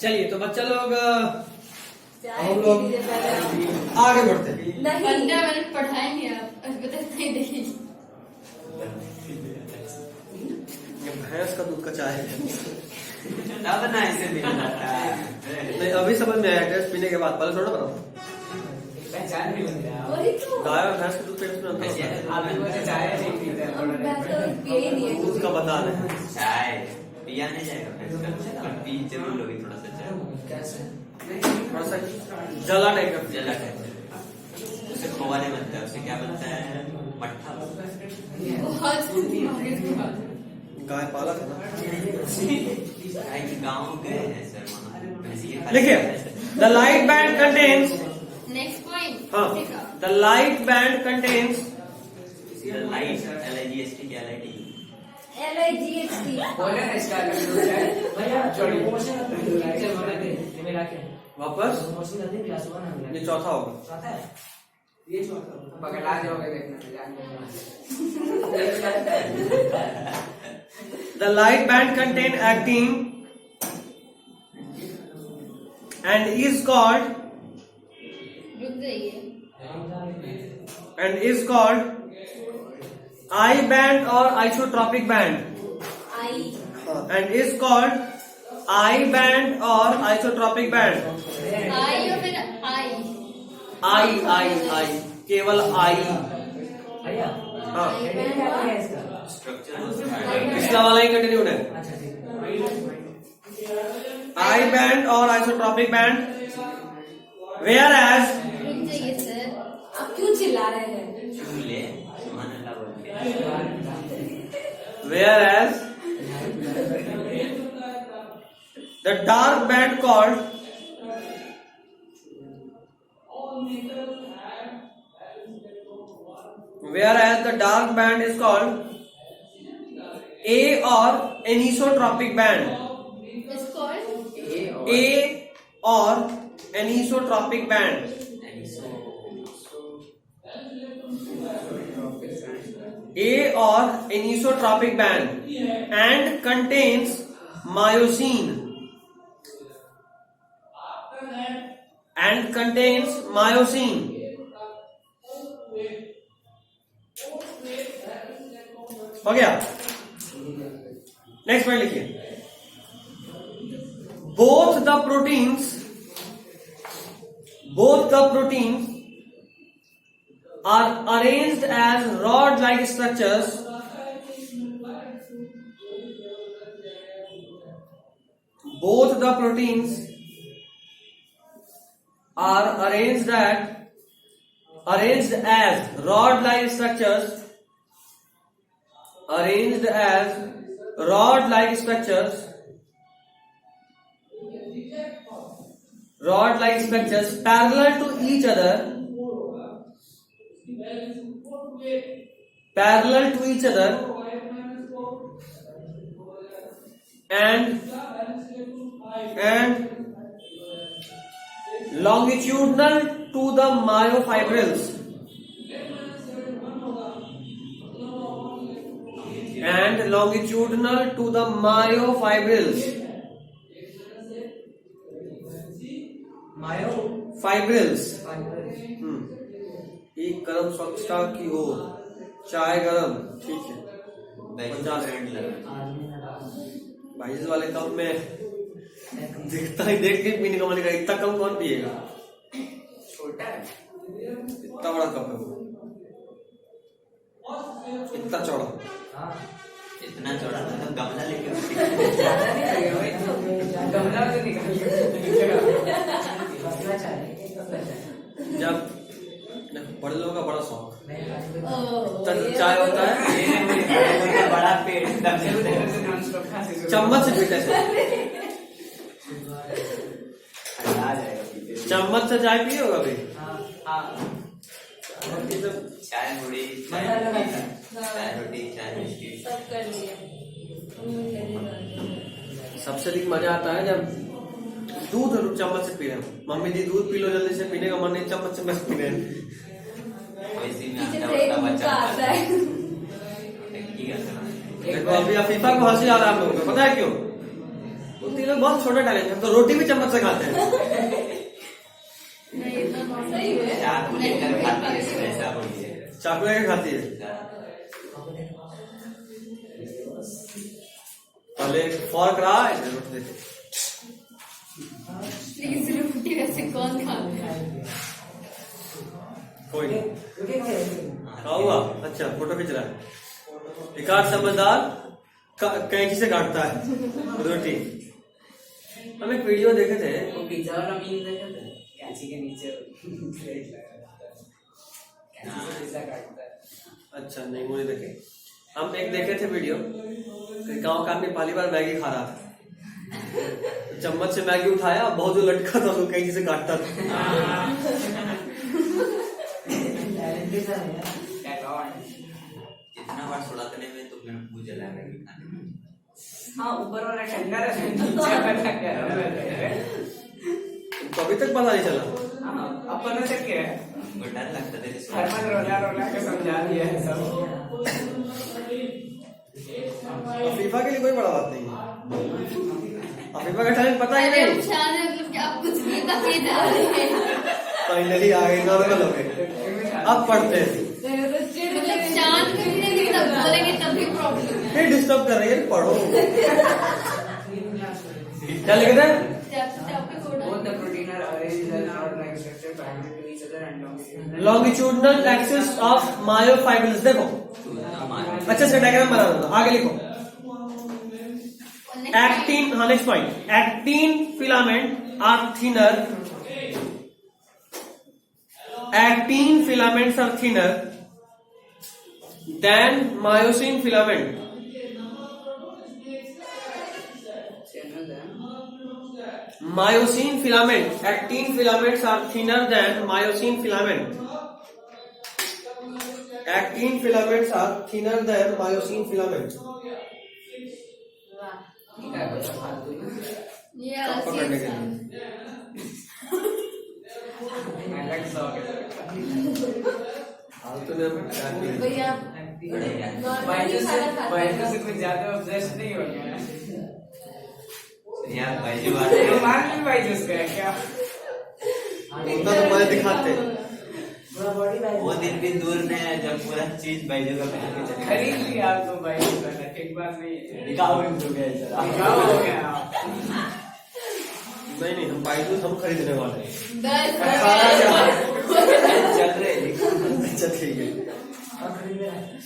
चलिए तो बच्चा लोग हम लोग आगे बढ़ते हैं। 15 मिनट पढ़ाएंगे आप नहीं देखेंगे। भैंस का दूध का चाय है। अब ना ऐसे नहीं अभी समझ में आया टेस्ट पीने के बाद, पहले थोड़ा बताओ। पहचान नहीं बन रहा। वही तो गाय और भैंस के दूध टेस्ट में अंतर होता है। आप लोगों से चाय नहीं पीते हैं। दूध का बता रहे हैं। चाय पिया नहीं जाएगा, पर पी जरूर लोगी थोड़ा सा चाय। थोड़ा सा जला टाइप का जला टाइप उसे खोवा नहीं बनता है, उसे क्या बनता है? मट्ठा। गाय पाला था ना। गाँव गए हैं सर वहाँ। देखिए the light band contents, next point. हाँ the light band contents light LIGST क्या LIT? LIGHT बोले ना इसका भैया छोड़ी मोशन चल बना दे मेरा क्या वापस मोशन कर दे क्लास 1 ये चौथा होगा। आता है ये चौथा पकड़ा जाओगे देखना। The light band contain actin and is called रुक जाइए। I band or isotropic band I and is called I band or isotropic band. आई या फिर आई I केवल I। भैया हाँ क्या है इसका पिछला वाला ही कंटिन्यूड है। अच्छा ठीक है I band or isotropic band whereas रुक जाइए सर, आप क्यों चिल्ला रहे हैं? चूल्हे सुबहान अल्लाह बोल के। whereas the dark band called is called A or anisotropic band. It's called A or anisotropic band. A or anisotropic band and contains myosin. हो गया। नेक्स्ट पॉइंट लिखिए। Both the proteins are arranged as rod-like structures both the proteins are arranged as rod-like structures parallel to each other and longitudinal to the myofibrils एक कदम स्वच्छता की ओर, चाय गरम, ठीक है। 50 22 वाले कप में दिखता ही देख के पीने का मन करेगा। इतना कम कौन पिएगा? छोटा है, इतना बड़ा कप है वो, इतना चौड़ा। इतना चौड़ा था तो गमला लेके गमला तो जब बड़े लोगों का बड़ा शौक ओह, चाय होता है बड़ा पेड़ चम्मच से पीते हैं। आ जाएगा पीते। चम्मच से चाय पिए होगा भाई? चाय मुड़ी, चाय रोटी, चाय बिस्किट सब कर लिया। सबसे अधिक मजा आता है जब दूध चम्मच से पी रहे हो। मम्मी जी दूध पी लो जल्दी से, पीने का मन नहीं, चम्मच से बस पी रहे हैं। वैसे में पीछे आटा से एक उटा मुक्का आता है। की करते हैं। देखो अभी अफीफा को हंसी आ रहा है हम लोगों को, पता है क्यों? वो तीन लोग बहुत छोटा टैलेंट है, तो रोटी भी चम्मच से खाते हैं। नहीं तो सही है। चाकू लेकर खाती है, ऐसा बोलिए। चाकू लेकर खाती है। पहले फॉर्क रहा है, रोटी देते। लेकिन रोटी वैसे कौन खाता है? कोई नहीं। क्या हुआ? अच्छा, फोटो खींच रहा है। एक आध समझदार कैंची से काटता है रोटी। हम एक वीडियो देखे थे, वो पिज्जा वाला मीम देखा था, कैंची के नीचे प्लेट लगा रहता है, कैंची से पिज्जा काटता है। अच्छा नहीं वो नहीं देखे। हम एक देखे थे वीडियो, गांव का आदमी पहली बार मैगी खा रहा था, चम्मच से मैगी उठाया, बहुत जो लटका था उसको कैंची से काटता था। जितना बार सुड़ाने में तो मेरे मुंह जला मैगी खाने में। हाँ, ऊपर वाला ठंडा रहता है, नीचे वाला गर्म रहता है। तो अभी तक पता नहीं चला। हाँ, अपन से क्या है? मुझे डर लगता था कि हरमन रोला के समझा दिया है सब। अफीफा के लिए कोई बड़ा बात नहीं है। अफीफा का टैलेंट पता ही अरे नहीं। शान है, मतलब कि आप कुछ भी करके जा रहे हैं। फाइनली आ गए, नॉर्मल हो गए। अब पढ़ते हैं। मतलब शान करेंगे तब बोलेंगे तब भी प्रॉब्लम है। फिर डिस्टर्ब कर रही है, पढ़ो। क्या लिख रहे हैं? Both the protein are arranged as not like structure parallel to each other and longitudinal. Longitudinal axis of myofibrils. देखो अच्छे से डायग्राम बना दो, आगे लिखो। एक्टिन, हाँ next point, actin filament are thinner, actin filaments are thinner than myosin filament. Myosin filament, actin filaments are thinner than myosin filament. Actin filaments are thinner than myosin filament. ये सब पकड़ने के लिए। फालतू में भैया बाइजू से कुछ ज्यादा ऑब्सेस्ड नहीं हो गया। यार भाई मान भी बाइजू का है क्या? उतना तो मुझे दिखाते। वो दिन भी दूर नहीं है जब पूरा चीज बाइजू का पहन के चले। खरीद लिया आपको बाइजू का, एक बात नहीं है। दिखाओ भी हो गया सर। दिखाओ हो गया। नहीं हम बाइजूस हम खरीदने वाले हैं। चल रहे। अच्छा ठीक है,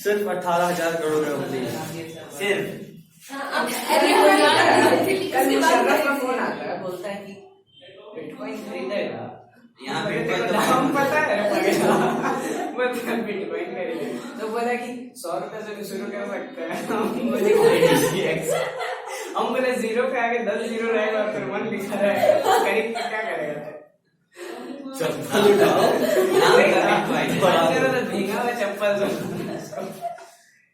सिर्फ 18,000 करोड़ का होती है सिर्फ। कल मुशर्रफ का फोन आता है, बोलता है कि बिटकॉइन खरीदेगा। यहाँ पे बिटकॉइन तो हम पता है मतलब बिटकॉइन खरीदेगा तो बोला कि 100 रुपए से भी शुरू कर सकते हैं। हम बोले 0 पे आगे 10 0 रहेगा और फिर 1 लिखा रहेगा, खरीद के क्या करेगा? चप्पल उठाओ। भीगा हुआ चप्पल।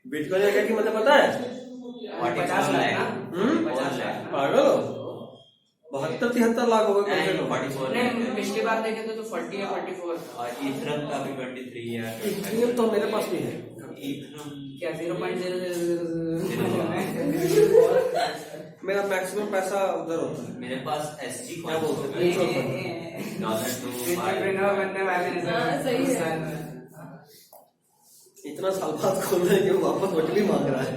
बिटकॉइन का क्या कीमत है पता है? 50 लाख। पागल हो, 72-73 लाख हो गए। नहीं, पिछली बार देखे तो 40 या 44 और इथरम का भी 23 है। इथेरियम तो मेरे पास भी है। इथरम क्या 0.000 मेरा मैक्सिमम पैसा उधर होता है। मेरे पास एसजी क्या बोलते हैं? एंटरप्रेन्योर बनने वाले हैं हाँ, सही है। इतना साल बाद खोल रहे हैं कि वो वापस वट भी मांग रहा है।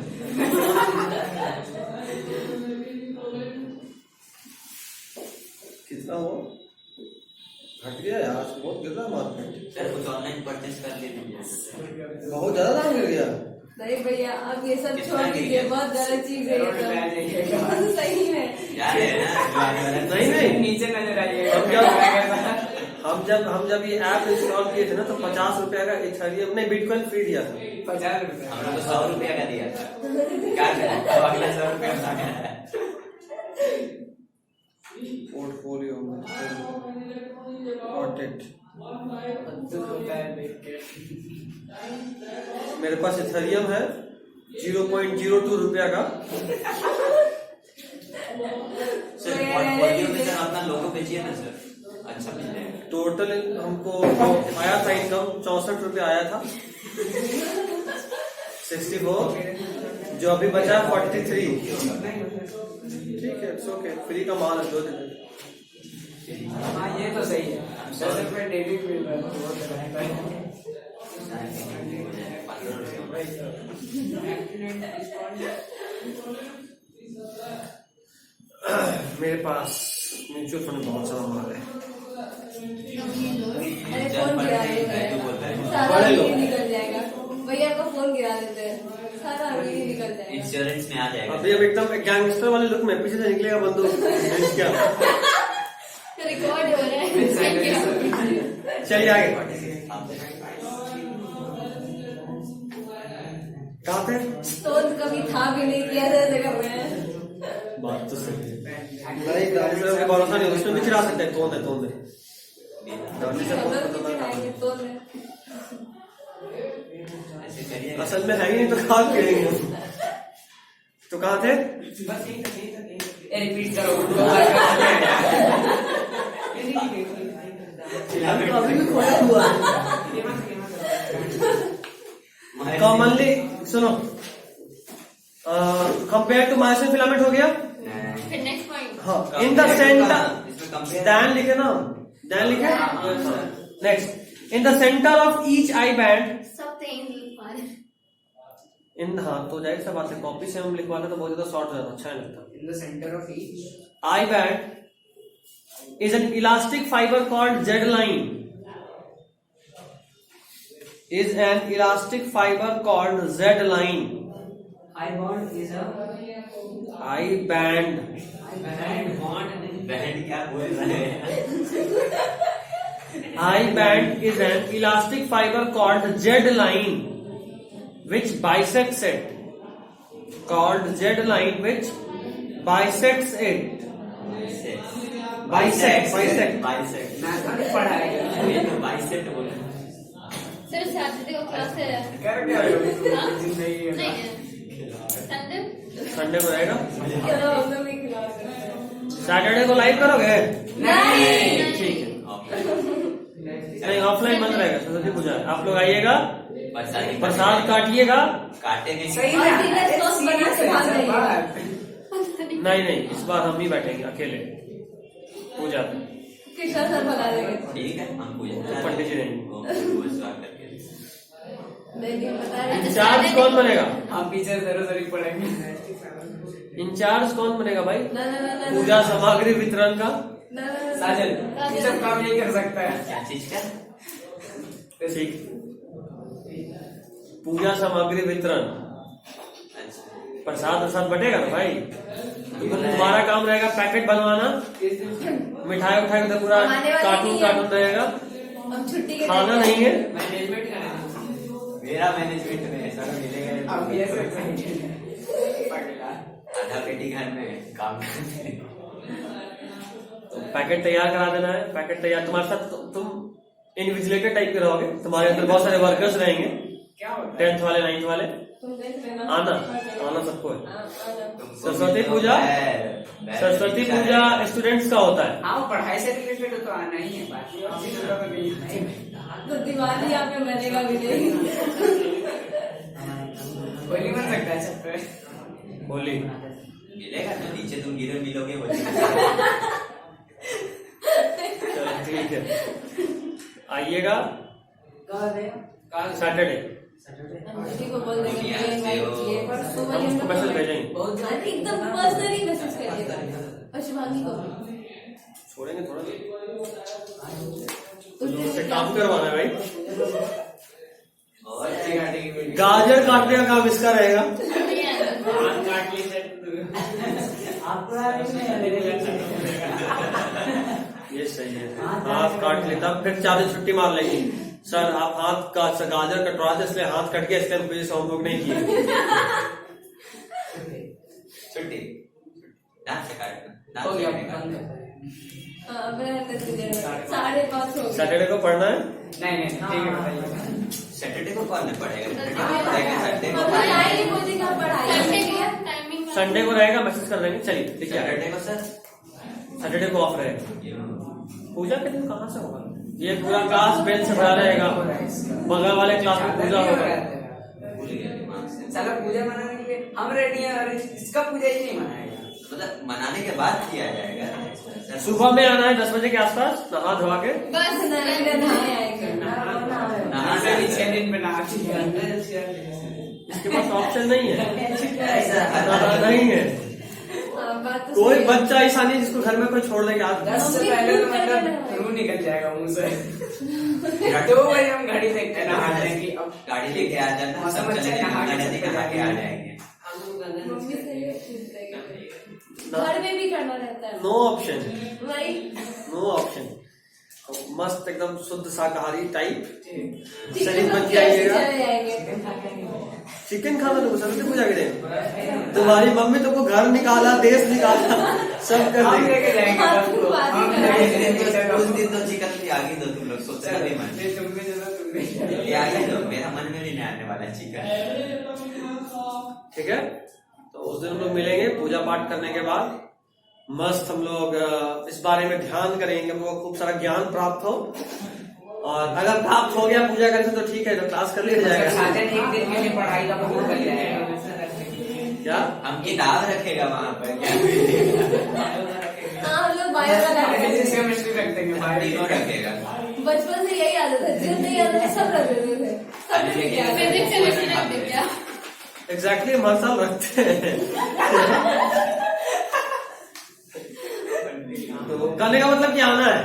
कितना हो घट गया यार, बहुत गिर रहा मार्केट। सर कुछ ऑनलाइन परचेस कर लीजिए। बहुत ज्यादा दाम गिर गया। नहीं भैया अब ये सब छोड़ दीजिए, बहुत गलत चीज है ये सब। सही में यार है ना नहीं नीचे नजर आइए। हम जब ये ऐप इंस्टॉल किए थे ना तो 50 रुपया का इथेरियम ने बिटकॉइन फ्री दिया था। 50 रुपए हमने तो 100 रुपया का दिया था। क्या करें, अब अगला 100 रुपया मांगा है। पोर्टफोलियो में ऑडिट मेरे पास इथेरियम है 0.02 रुपया का। सर पोर्टफोलियो में सर अपना लोगो बेचिए ना सर, अच्छा मिल जाएगा। टोटल हमको आया था इनकम 64 रुपया आया था, 64, जो अभी बचा 43। ठीक है, इट्स ओके, फ्री का माल है, दो दिन। हाँ ये तो सही है, 10 रुपए डेली मिल रहा है तो बहुत अच्छा है। मेरे पास म्यूचुअल फंड बहुत सारा माल है। अरे फोन गिरा देते हैं, सारा बिल निकल जाएगा। भैया का फोन गिरा देते हैं, सारा बिल निकल जाएगा। इंश्योरेंस में आ जाएगा। अभी अब एकदम गैंगस्टर वाले लुक में पीछे से निकलेगा बंदूक। क्या रिकॉर्ड हो रहा है। चलिए आगे। कहाँ थे? तो कभी था भी नहीं किया था ऐसे कर रहे हैं। बात तो सही है। नहीं गाड़ी से भरोसा नहीं, उसमें भी चिरा सकते हैं। तोंद है, तोंद है। गाड़ी से बहुत खतरनाक है। ऐसे करिए। असल में है ही नहीं तो कहाँ गिरेंगे? तो कहाँ थे? बस यही तक रिपीट करो। अभी भी खोया हुआ है। कॉमनली सुनो, कंपेयर टू मायोसिन फिलामेंट हो गया। फिर नेक्स्ट पॉइंट। हाँ, इन द सेंटर, दैन लिखे ना, दैन लिखे। Next, in the centre of each I band, सब तेज लिखवा रहे हैं। इन, हाँ तो जाहिर सा बात है, कॉपी से हम लिखवाते तो बहुत ज्यादा शॉर्ट रहता, अच्छा नहीं लगता। In the centre of each I band is an elastic fiber called Z line. Is an elastic fiber called Z line. I bond is a I band. Band क्या बोल रहे हैं? I band is an elastic fiber called Z line, which bisects it. Called Z line, which bisects it. Bisect. मैंने पढ़ा है। Bisect बोले। Sir Saturday को class है। नहीं है। नहीं है। संडे संडे को रहेगा। चलो हम लोग भी क्लास है। सैटरडे को लाइव करोगे? नहीं। ठीक है। नहीं, ऑफलाइन बंद रहेगा, सरस्वती पूजा है। आप लोग आइएगा, प्रसाद काटिएगा। काटेंगे। सही और है। डिनर सॉस बना के भाग जाइएगा। नहीं, इस बार हम ही बैठेंगे अकेले पूजा पे। कृष्णा सर भगा देंगे। ठीक है, हम पूजा पंडित जी रहेंगे। नहीं बता रहे। इंचार्ज कौन बनेगा? हम पीछे जरूर पढ़ेंगे। इंचार्ज कौन बनेगा भाई? ना पूजा सामग्री वितरण का। साजन ये सब काम यही कर सकता है। क्या चीज का? ठीक, पूजा सामग्री वितरण, प्रसाद बटेगा ना भाई। तुम्हारा काम रहेगा पैकेट बनवाना, मिठाई उठाई का पूरा कार्टून रहेगा। हम छुट्टी के खाना नहीं है। मैनेजमेंट का मेरा मैनेजमेंट में ऐसा मिलेगा। अब ये सब आधा पेटी घर में काम करते हैं। तो पैकेट तैयार करा देना है। पैकेट तैयार, तुम्हारे साथ तुम इनविजिलेटर टाइप के रहोगे। तुम्हारे अंदर बहुत सारे वर्कर्स रहेंगे, क्या होता है? 10th वाले 9th वाले। तुम देख लेना। आना सबको है। आना। सरस्वती पूजा स्टूडेंट्स का होता है। हाँ पढ़ाई से रिलेटेड तो आना ही है, बाकी और चीजों का तो नहीं। तो दिवाली यहाँ पे बनेगा भी नहीं। होली बन सकता है छत पे। होली मिलेगा तो नीचे तुम गिरे मिलोगे बोले। चलो ठीक है, आइएगा सैटरडे। अंजलि को बोल देंगे ये परसों हम उसको मैसेज भेजेंगे। अरे एकदम पर्सनली मैसेज करिएगा। और शिवानी को छोड़ेंगे थोड़ा, उससे काम करवाना है भाई। और गाजर काटने का काम इसका रहेगा। ये सही है, हाथ काट ले तब फिर 4 दिन छुट्टी मार लेगी। सर आप हाथ का गाजर कटवा दे, इसलिए हाथ कट गया, इसलिए हम कोई होमवर्क नहीं किए। छुट्टी हो गया। 5:30 हो गए। सैटरडे को पढ़ना है। नहीं ठीक है बताइए। सैटरडे को पढ़ना पड़ेगा। संडे को रहेगा, मैसेज कर देंगे। चलिए ठीक है, सैटरडे को सर सैटरडे को ऑफ रहेगा। पूजा के दिन कहाँ से होगा? ये पूरा क्लास बेंच से भरा रहेगा, बगल वाले क्लास में पूजा होगा। भूल गया दिमाग से। साला पूजा मनाने के लिए हम रेडी हैं और इसका पूजा ही नहीं मनाएगा। मतलब मनाने के बाद किया जाएगा। सुबह में आना है 10 बजे के आसपास, नहा धोवा के। बस नहाए आएंगे। नहाना भी 6 दिन में नहाती है। इसके पास ऑप्शन नहीं है, ऐसा नहीं है। बात तो कोई सही है। बच्चा ऐसा नहीं जिसको घर में कोई छोड़ देगा आज। 10 से पहले तो मतलब रूह निकल जाएगा मुंह से। 2 बजे हम घड़ी देखते हैं नहाने की। अब गाड़ी लेके आ जाना, सब चले जाएंगे, नदी के नहा के आ जाएंगे। मम्मी से ये पूछते हैं। घर में भी करना रहता है। नो ऑप्शन, वही नो ऑप्शन। मस्त एकदम शुद्ध शाकाहारी टाइप चिकन शरीर बन कैसे जाइएगा। चले जाएंगे। चिकन खाना तुमको सरस्वती पूजा के दिन तुम्हारी मम्मी तुमको घर निकाला, देश निकाला, सब कर हम देगी। लेके जाएंगे हाँ, सबको। बात ही हम करें। लेके जाएंगे उस दिन तो चिकन की आगे दो तुम लोग, सोचना भी मन ये तुम भी चलो, तुम भी चलो। ये आगे दो, मेरा मन में भी नहीं आने वाला चिकन। ठीक है, तो उस दिन हम लोग मिलेंगे पूजा पाठ करने के बाद। मस्त हम लोग इस बारे में ध्यान करेंगे, हमको खूब सारा ज्ञान प्राप्त हो। और अगर प्राप्त हो गया पूजा करने से तो ठीक है, तो क्लास कर लिया जाएगा। साथ एक दिन के लिए पढ़ाई का बहुत कर जाएगा। क्या हम किताब रखेगा वहाँ पर क्या? हाँ, हम लोग बायो का फिजिक्स केमिस्ट्री रख देंगे बायो। तीनों रखेगा। बचपन से यही आदत है, जो नहीं आदत है सब रख देते थे। सब रख दिया। फिजिक्स केमिस्ट्री रख दे क्या? एग्जैक्टली हम हर साल रखते हैं। तो करने का मतलब कि आना है,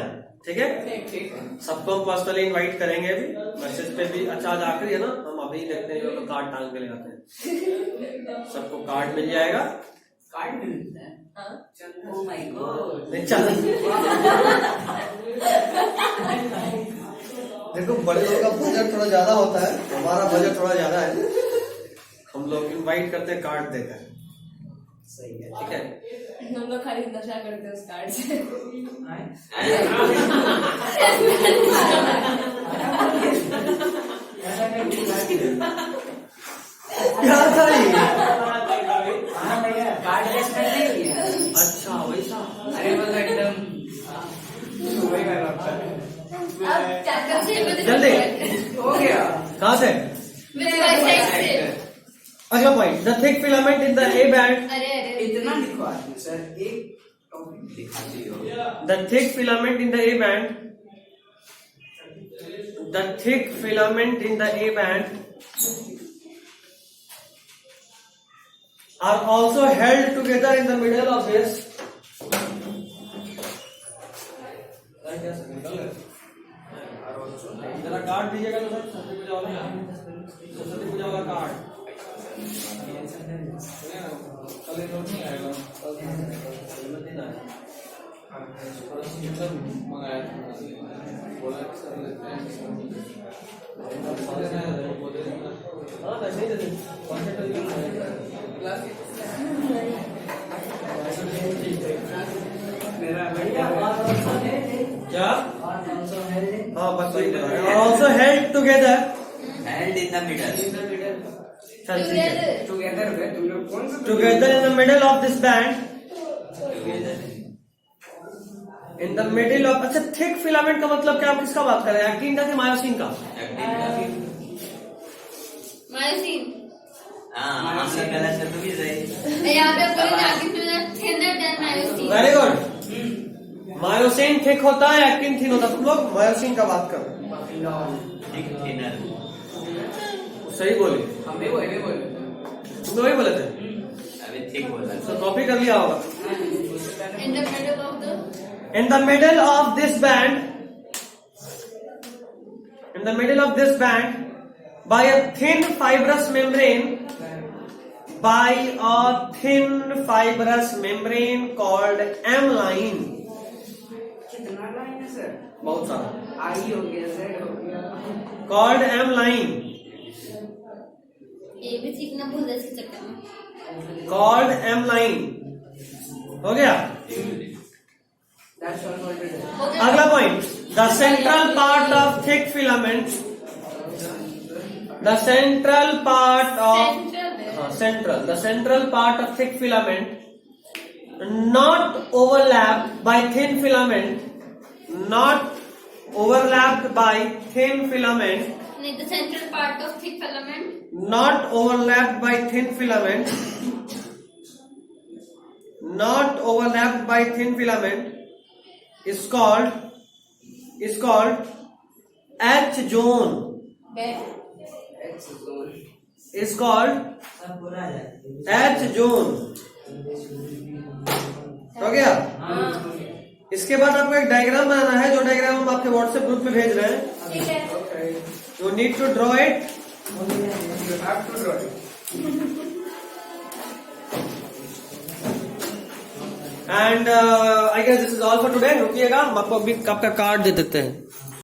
ठीक है। ठीक है। सबको हम पर्सनली इनवाइट करेंगे अभी, मैसेज पे भी। अच्छा आज आखिरी है ना, हम अभी देखते हैं, तो कार्ड टांग के ले आते हैं। सबको कार्ड मिल जाएगा। कार्ड मिलता है। हाँ। Oh my God. नहीं चल देखो, बड़े लोगों का बजट थोड़ा ज्यादा होता है, हमारा बजट थोड़ा ज्यादा है। हम लोग इनवाइट करते हैं कार्ड देकर, सही है। ठीक है। हम लोग खाली नशा करते हैं उस कार्ड से। क्या था ये? हाँ भैया, कार्ड लेस में नहीं है। अच्छा वैसा। अरे मतलब एकदम वही कर रहा है। अब क्या कर जल्दी। हो गया। कहाँ से? मेरे वेबसाइट से। अगला point, the thick filament in the A band. अरे अरे इतना लिखो आदमी सर, एक टॉपिक दिखाती हो। The thick filament in the A band. The thick filament in the A band are also held together in the middle of this. जरा card दीजिएगा तो सर, सरस्वती पूजा वाला, सरस्वती पूजा वाला कार्ड। कल नोट नहीं आएगा, दिन आएगा। मंगाया बोला सर लेते हैं। हाँ नहीं देते, मेरा भैया क्या? हाँ बस वही also held together. Held in the middle. चल ठीक है। टुगेदर में तुम लोग कौन सा together in the middle of this band. Together. In the middle of, अच्छा थिक फिलामेंट का मतलब क्या, आप किसका बात कर रहे हैं, एक्टिन का कि मायोसिन का? मायोसिन। हाँ, हमने गलत है, तुम ही सही। यहाँ पे बोले actin thinner than myosin. Very good. Myosin thick होता है, एक्टिन थिन होता है। तुम लोग मायोसिन का बात करो। ठीक thinner। सही बोले, हमें वही बोले। तुम लोग वही बोले थे, अभी ठीक बोला। तो कॉपी कर लिया होगा। In the middle of the In the middle of this band, in the middle of this band, by a thin fibrous membrane, by a thin fibrous membrane called M-line. कितना लाइन है sir? बहुत सारा। आई हो गया, Z हो गया। Called M-line. ये भी सीखना बहुत अच्छी चक्कर में। Called M-line. हो गया? That's all for today. अगला point, the central part of thick filament, the central part of the central part of thick filament not overlapped by thin filament, not overlapped by thin filament, The central part of thick filament. not overlapped by thin filament, not overlapped by thin filament is called H zone. X zone. Is called H zone. हो गया? हाँ इसके बाद आपको एक diagram बनाना है, जो diagram हम आपके व्हाट्सएप ग्रुप में भेज रहे हैं. ठीक है. Okay. You need to draw it. You have to draw it. And I guess this is all for today. रुकिएगा, हम आपको अभी आपका कार्ड दे देते हैं.